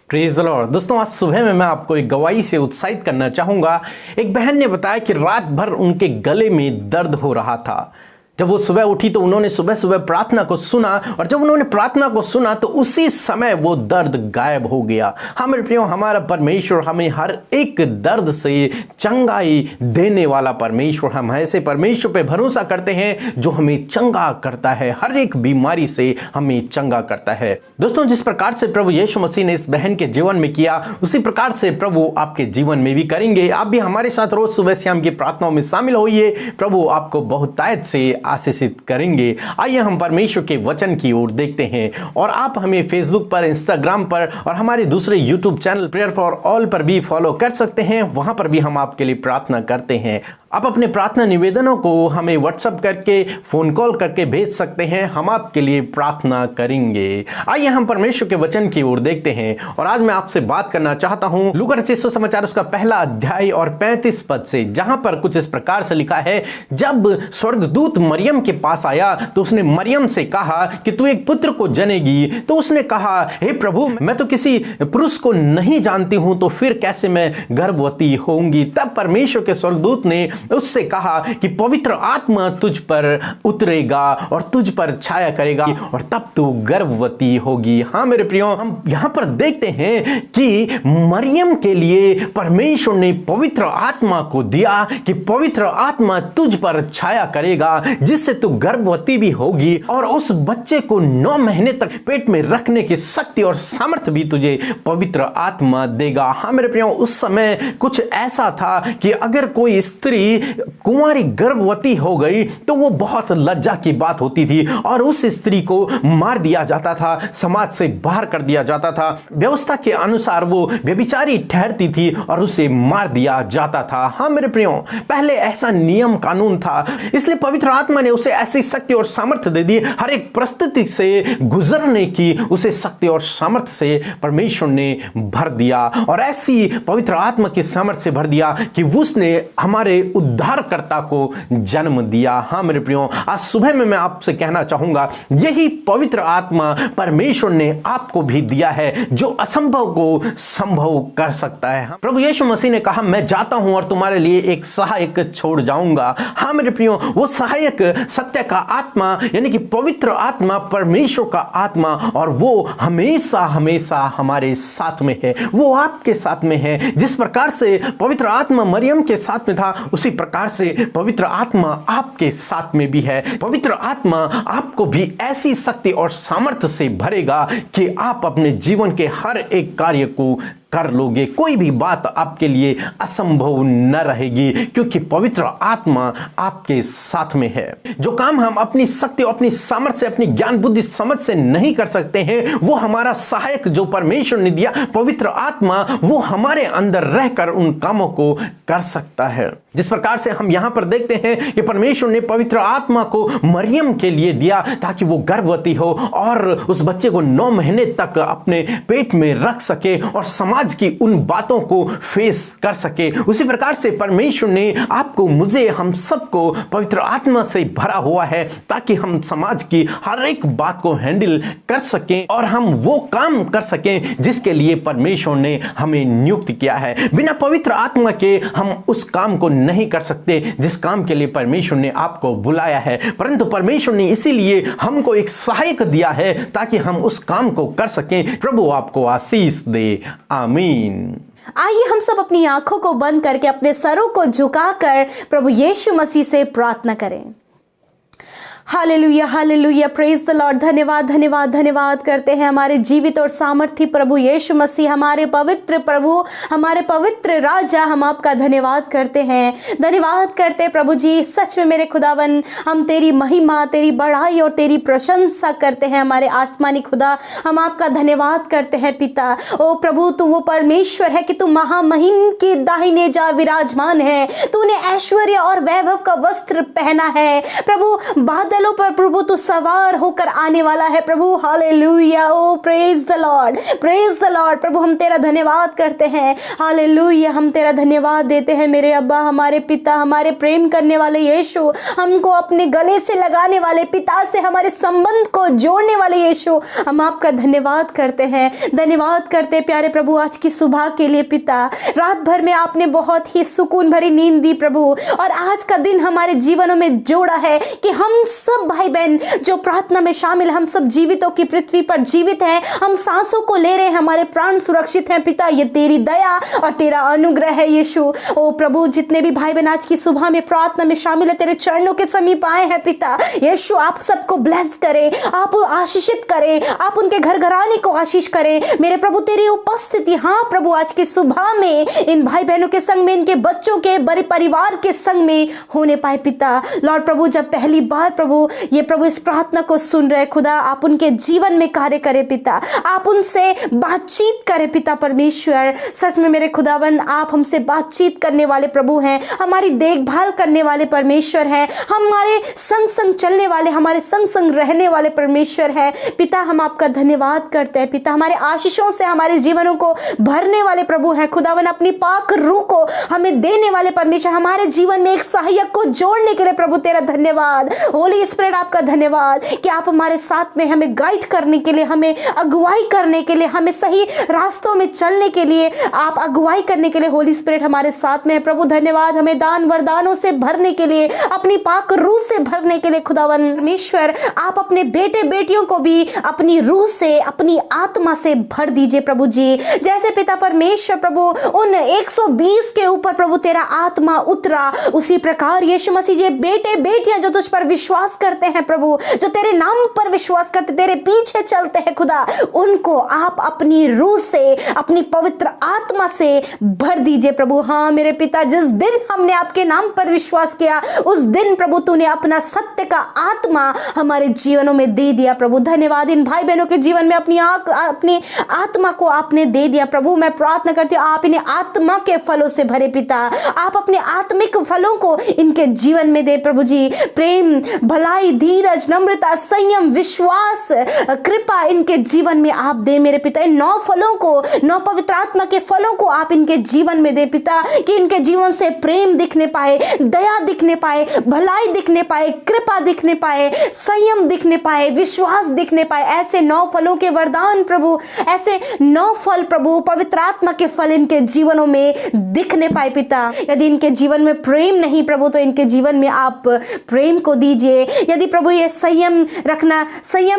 Praise the Lord. दोस्तों, आज सुबह में मैं आपको एक गवाही से उत्साहित करना चाहूंगा। एक बहन ने बताया कि रात भर उनके गले में दर्द हो रहा था। जब वो सुबह उठी तो उन्होंने सुबह सुबह प्रार्थना को सुना, और जब उन्होंने प्रार्थना को सुना तो उसी समय वो दर्द गायब हो गया। हाँ मेरे प्रियो, हमारा परमेश्वर हमें हर एक दर्द से चंगाई देने वाला परमेश्वर। हम ऐसे परमेश्वर पे भरोसा करते हैं जो हमें चंगा करता है, हर एक बीमारी से हमें चंगा करता है। दोस्तों, जिस प्रकार से प्रभु यीशु मसीह ने इस बहन के जीवन में किया, उसी प्रकार से प्रभु आपके जीवन में भी करेंगे। आप भी हमारे साथ रोज सुबह शाम की प्रार्थनाओं में शामिल होइए। प्रभु आपको बहुतायत से आशीषित करेंगे। आइए हम परमेश्वर के वचन की ओर देखते हैं। और आप हमें फेसबुक पर, इंस्टाग्राम पर और हमारे दूसरे YouTube channel prayer for all पर भी फॉलो कर सकते हैं। वहां पर भी हम आपके लिए प्रार्थना करते हैं। आप अपने प्रार्थना निवेदनों को हमें व्हाट्सएप करके, फोन कॉल करके भेज सकते हैं। हम आपके लिए प्रार्थना करेंगे। आइए हम परमेश्वर के वचन की ओर देखते हैं। और आज मैं आपसे बात करना चाहता हूं लूका रचित सुसमाचार उसका पहला अध्याय और 35 पद से, जहां पर कुछ इस प्रकार से लिखा है। जब स्वर्गदूत मरियम के पास आया तो उसने मरियम से कहा कि तू एक पुत्र को जनेगी। तो उसने कहा, हे प्रभु, मैं तो किसी पुरुष को नहीं जानती हूं, तो फिर कैसे मैं गर्भवती होंगी। तब परमेश्वर के स्वर्गदूत ने उससे कहा कि पवित्र आत्मा तुझ पर उतरेगा और तुझ पर छाया करेगा और तब तू गर्भवती होगी। हाँ मेरे प्रियो, हम यहां पर देखते हैं कि मरियम के लिए परमेश्वर ने पवित्र आत्मा को दिया कि पवित्र आत्मा तुझ पर छाया करेगा, जिससे तू गर्भवती भी होगी और उस बच्चे को 9 महीने तक पेट में रखने की शक्ति और सामर्थ्य भी तुझे पवित्र आत्मा देगा। हाँ मेरे प्रियो, उस समय कुछ ऐसा था कि अगर कोई स्त्री कुंवारी गर्भवती हो गई तो वो बहुत लज्जा की बात होती थी और उस स्त्री को मार दिया जाता था, समाज से बाहर कर दिया जाता था। व्यवस्था के अनुसार वो व्यभिचारी ठहरती थी और उसे मार दिया जाता था। हाँ मेरे प्रियो, पहले ऐसा नियम कानून था, इसलिए पवित्र आत्मा ने उसे ऐसी शक्ति और सामर्थ्य दे दी। हर एक परिस्थिति से गुजरने की उसे शक्ति और सामर्थ्य से परमेश्वर ने भर दिया, और ऐसी पवित्र आत्मा की सामर्थ्य से भर दिया कि उसने हमारे उद्धारकर्ता को जन्म दिया। हाँ मेरे प्रियो, आज सुबह में मैं आपसे कहना चाहूंगा, यही पवित्र आत्मा परमेश्वर ने आपको भी दिया है, जो असंभव को संभव कर सकता है। प्रभु यीशु मसीह ने कहा, मैं जाता हूं और तुम्हारे लिए एक सहायक छोड़ जाऊंगा। हाँ मेरे प्रियो, वो सहायक सत्य का आत्मा यानी कि पवित्र आत्मा, परमेश्वर का आत्मा, और वो हमेशा हमेशा हमारे साथ में है, वो आपके साथ में है। जिस प्रकार से पवित्र आत्मा मरियम के साथ में था, उसी प्रकार से पवित्र आत्मा आपके साथ में भी है। पवित्र आत्मा आपको भी ऐसी शक्ति और सामर्थ्य से भरेगा कि आप अपने जीवन के हर एक कार्य को कर लोगे। कोई भी बात आपके लिए असंभव न रहेगी, क्योंकि पवित्र आत्मा आपके साथ में है। जो काम हम अपनी शक्ति और अपनी सामर्थ्य से, अपनी ज्ञान बुद्धि समझ से नहीं कर सकते हैं, वो हमारा सहायक जो परमेश्वर ने दिया पवित्र आत्मा, वो हमारे अंदर रहकर उन कामों को कर सकता है। जिस प्रकार से हम यहां पर देखते हैं कि परमेश्वर ने पवित्र आत्मा को मरियम के लिए दिया ताकि वो गर्भवती हो और उस बच्चे को 9 महीने तक अपने पेट में रख सके और समाज की उन बातों को फेस कर सके। उसी प्रकार से परमेश्वर ने आपको, मुझे, हम सबको पवित्र आत्मा से भरा हुआ है ताकि हम समाज की हर एक बात को हैंडल कर सकें और हम वो काम कर सकें जिसके लिए परमेश्वर ने हमें नियुक्त किया है। बिना पवित्र आत्मा के हम उस काम को नहीं कर सकते जिस काम के लिए परमेश्वर ने आपको बुलाया है, परंतु परमेश्वर ने इसीलिए हमको एक सहायक दिया है ताकि हम उस काम को कर सकें। प्रभु आपको आशीष दे, आमीन। आइए हम सब अपनी आंखों को बंद करके अपने सरों को झुकाकर प्रभु यीशु मसीह से प्रार्थना करें। Hallelujah, hallelujah, praise the Lord. धन्यवाद, धन्यवाद, धन्यवाद करते हैं हमारे जीवित और सामर्थी प्रभु यीशु मसीह, हमारे पवित्र प्रभु, हमारे पवित्र राजा। हम आपका धन्यवाद करते हैं, धन्यवाद करते हैं प्रभु जी। सच में मेरे खुदावन, हम तेरी महिमा, तेरी बढ़ाई और तेरी प्रशंसा करते हैं हमारे आसमानी खुदा। हम आपका धन्यवाद करते हैं पिता। ओ प्रभु, तू वो परमेश्वर है कि तू महामहिम के दाहिने जा विराजमान है। तूने ऐश्वर्य और वैभव का वस्त्र पहना है प्रभु। बादल बादलों पर प्रभु तू सवार होकर आने वाला है प्रभु। Hallelujah, oh praise the Lord, praise the Lord. प्रभु हम तेरा धन्यवाद करते हैं। हालेलुया, हम तेरा धन्यवाद देते हैं मेरे अब्बा, हमारे पिता, हमारे प्रेम करने वाले यीशु, हमको अपने गले से लगाने वाले, पिता से हमारे संबंध को जोड़ने वाले यीशु, हम आपका धन्यवाद करते हैं, धन्यवाद करते प्यारे प्रभु आज की सुबह के लिए। पिता, रात भर में आपने बहुत ही सुकून भरी नींद दी प्रभु, और आज का दिन हमारे जीवनों में जोड़ा है कि हम सब भाई बहन जो प्रार्थना में शामिल, हम सब जीवितों की पृथ्वी पर जीवित हैं, हम सांसों को ले रहे हैं, हमारे प्राण सुरक्षित हैं। पिता, ये तेरी दया और तेरा अनुग्रह है यीशु। ओ प्रभु, जितने भी भाई बहन आज की सुबह में प्रार्थना में शामिल है, तेरे चरणों के समीप आए हैं पिता यीशु, आप सबको ब्लेस करें, आप आशीषित करें, आप उनके घर घराने को आशीष करें मेरे प्रभु। तेरी उपस्थिति, हाँ प्रभु, आज की सुबह में इन भाई बहनों के संग में, इनके बच्चों के बड़े परिवार के संग में होने पाए पिता। लॉर्ड प्रभु, जब पहली बार प्रभु ये प्रभु इस प्रार्थना को सुन रहे खुदा, आप उनके जीवन में कार्य करें पिता, आप उनसे बातचीत करें पिता परमेश्वर। सच में मेरे खुदावन, आप हमसे बातचीत करने वाले प्रभु हैं, हमारी देखभाल करने वाले परमेश्वर हैं, हमारे संग संग चलने वाले, हमारे संग संग रहने वाले परमेश्वर है पिता। हम आपका धन्यवाद करते हैं पिता, हमारे आशीषों से हमारे जीवनों को भरने वाले प्रभु हैं खुदावन, अपनी पाक रूह को हमें देने वाले परमेश्वर, हमारे जीवन में एक सहायक को जोड़ने के लिए प्रभु तेरा धन्यवाद। होली स्पिरिट, आपका धन्यवाद कि आप हमारे साथ में, हमें गाइड करने के लिए, हमें अगुवाई करने के लिए, हमें सही रास्तों में चलने के लिए, आप अगुवाई करने के लिए होली स्पिरिट हमारे साथ में है प्रभु। धन्यवाद, हमें दान वरदानों से भरने के लिए, अपनी पाक रूह से भरने के लिए खुदावन परमेश्वर, आप अपने बेटे बेटियों को भी अपनी रूह से, अपनी आत्मा से भर दीजिए प्रभु जी। जैसे पिता परमेश्वर प्रभु उन 120 के ऊपर प्रभु तेरा आत्मा उतरा, उसी प्रकार यीशु मसीह ये बेटे बेटियां जो तुझ पर विश्वास करते हैं प्रभु, जो तेरे नाम पर विश्वास करते, तेरे पीछे चलते हैं खुदा, उनको आप अपनी रूह से, अपनी पवित्र आत्मा से भर दीजिए प्रभु। हाँ मेरे पिता, जिस दिन हमने आपके नाम पर विश्वास किया, उस दिन प्रभु तूने अपना सत्य का आत्मा हमारे जीवनों में दे दिया प्रभु। धन्यवाद, इन भाई बहनों के जीवन में अपनी आत्मा को आपने दे दिया प्रभु। मैं प्रार्थना करती हूँ आप इन्हें आत्मा के फलों से भरे पिता, आप अपने आत्मिक फलों को इनके जीवन में दे प्रभु जी। प्रेम, भलाई, धीरज, नम्रता, संयम, विश्वास, कृपा इनके जीवन में आप दे मेरे पिता। इन 9 फलों को, 9 पवित्र आत्मा के फलों को आप इनके जीवन में दे पिता, कि इनके जीवन से प्रेम दिखने पाए, दया दिखने पाए, भलाई दिखने पाए, कृपा दिखने पाए, संयम दिखने पाए, विश्वास दिखने पाए। ऐसे 9 फलों के वरदान प्रभु, ऐसे 9 फल प्रभु, पवित्र आत्मा के फल इनके जीवनों में दिखने पाए पिता। यदि इनके जीवन में प्रेम नहीं प्रभु, तो इनके जीवन में आप प्रेम को दीजिए। यदि प्रभु ये संयम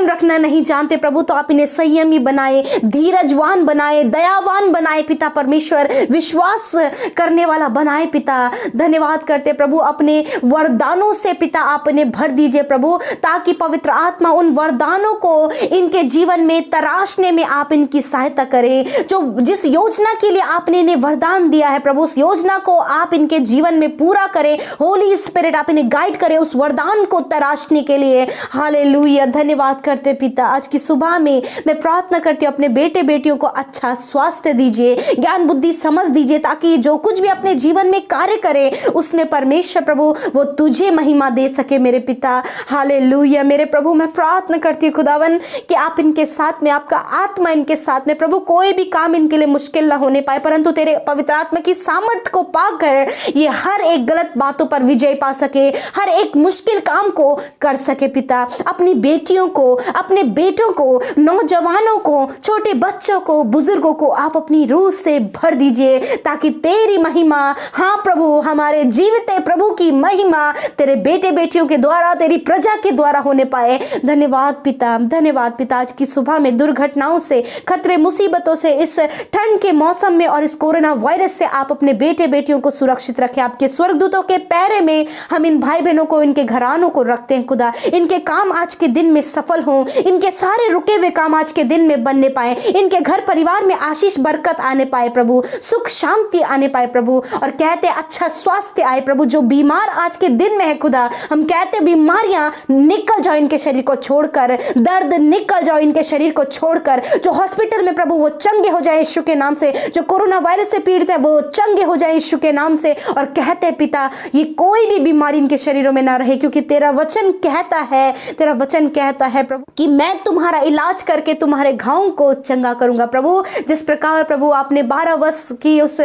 रखना नहीं जानते प्रभु, तो आप इन्हें संयमी बनाए, धीरजवान बनाए, दयावान बनाए पिता परमेश्वर, विश्वास करने वाला बनाए पिता। धन्यवाद करते प्रभु, अपने वरदानों से पिता आप इन्हें भर दीजिए प्रभु, ताकि पवित्र आत्मा उन वरदानों को इनके जीवन में तराशने में आप इनकी सहायता करें। जो जिस योजना के लिए आपने इन्हें वरदान दिया है प्रभु, उस योजना को आप इनके जीवन में पूरा करें। होली स्पिरिट, आप इन्हें गाइड करें उस वरदान को तराशने के लिए। हालेलुया, धन्यवाद करते पिता। आज की सुबह में मैं प्रार्थना करती हूँ, अपने बेटे बेटियों को अच्छा स्वास्थ्य दीजिए, ज्ञान बुद्धि समझ दीजिए, ताकि जो कुछ भी अपने जीवन में कार्य करे उसमें परमेश्वर प्रभु वो तुझे महिमा दे सके मेरे पिता। हालेलुया मेरे प्रभु, मैं प्रार्थना करती हूँ खुदावन कि आप इनके साथ में, आपका आत्मा इनके साथ में प्रभु, कोई भी काम इनके लिए मुश्किल ना होने पाए, परंतु तेरे पवित्र आत्मा की सामर्थ्य को पाकर ये हर एक गलत बातों पर विजय पा सके, हर एक मुश्किल काम को कर सके पिता। अपनी बेटियों को, अपने बेटों को, नौजवानों को, छोटे बच्चों को, बुजुर्गों को आप अपनी रूह से भर दीजिए, ताकि तेरी महिमा, हाँ प्रभु, हमारे जीवित प्रभु की महिमा तेरे बेटे बेटियों के द्वारा, तेरी प्रजा के द्वारा होने पाए। धन्यवाद पिता, धन्यवाद पिता। आज की सुबह में दुर्घटनाओं से, खतरे, मुसीबतों से, इस ठंड के मौसम में और इस कोरोना वायरस से आप अपने बेटे बेटियों को सुरक्षित रखें। आपके स्वर्गदूतों के पैरे में हम इन भाई बहनों को, इनके घरानों को रखते हैं खुदा। इनके काम आज के दिन में सफल हों, इनके सारे रुके हुए काम आज के दिन में बनने पाए, इनके घर परिवार में आशीष बरकत आने पाए प्रभु, सुख शांति आने पाए प्रभु, और कहते अच्छा स्वास्थ्य आए प्रभु। जो बीमार आज के दिन में है खुदा, हम कहते बीमारियां निकल जाओ इनके शरीर को छोड़कर, दर्द निकल जाओ इनके शरीर को छोड़कर। जो हॉस्पिटल में प्रभु वो चंगे हो जाए यीशु के नाम से, जो कोरोना वायरस से पीड़ित है वो चंगे हो जाए यीशु के नाम से। और कहते पिता ये कोई भी बीमारी इनके शरीरों में ना रहे, क्योंकि तेरा वचन कहता है, तेरा वचन कहता है प्रभु कि मैं तुम्हारा इलाज करके तुम्हारे घावों को चंगा करूंगा। प्रभु जिस प्रकार प्रभु आपने 12 वर्ष की उस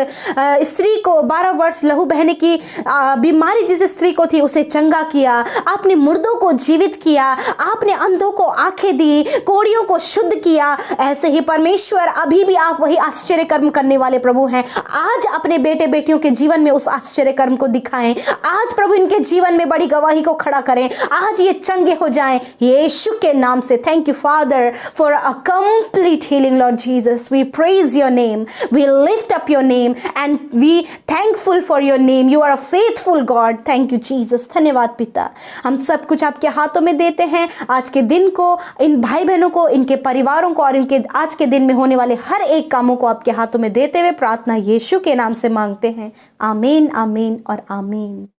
स्त्री को, 12 वर्ष लहू बहने की बीमारी जिस स्त्री को थी उसे चंगा किया, आपने मुर्दों को जीवित किया, आपने अंधों को आंखें दी, कोढ़ियों को शुद्ध किया, ऐसे ही परमेश्वर अभी भी आप वही आश्चर्य कर्म करने वाले प्रभु हैं। आज अपने बेटे बेटियों के जीवन में उस आश्चर्य कर्म को दिखाएं। आज प्रभु इनके जीवन में बड़ी गवाही को खड़ा करें। आज ये चंगे हो जाएं यीशु के नाम से। Thank you father for a complete healing lord Jesus. We praise your name, we lift up your name and we thankful for your name. You are a faithful God. Thank you Jesus. धन्यवाद पिता। हम सब कुछ आपके हाथों में देते हैं। आज के दिन को, इन भाई बहनों को, इनके परिवारों को और इनके आज के दिन में होने वाले हर एक कामों को आपके हाथों में देते हुए प्रार्थना यीशु के नाम से मांगते हैं। आमीन, आमीन और आमीन।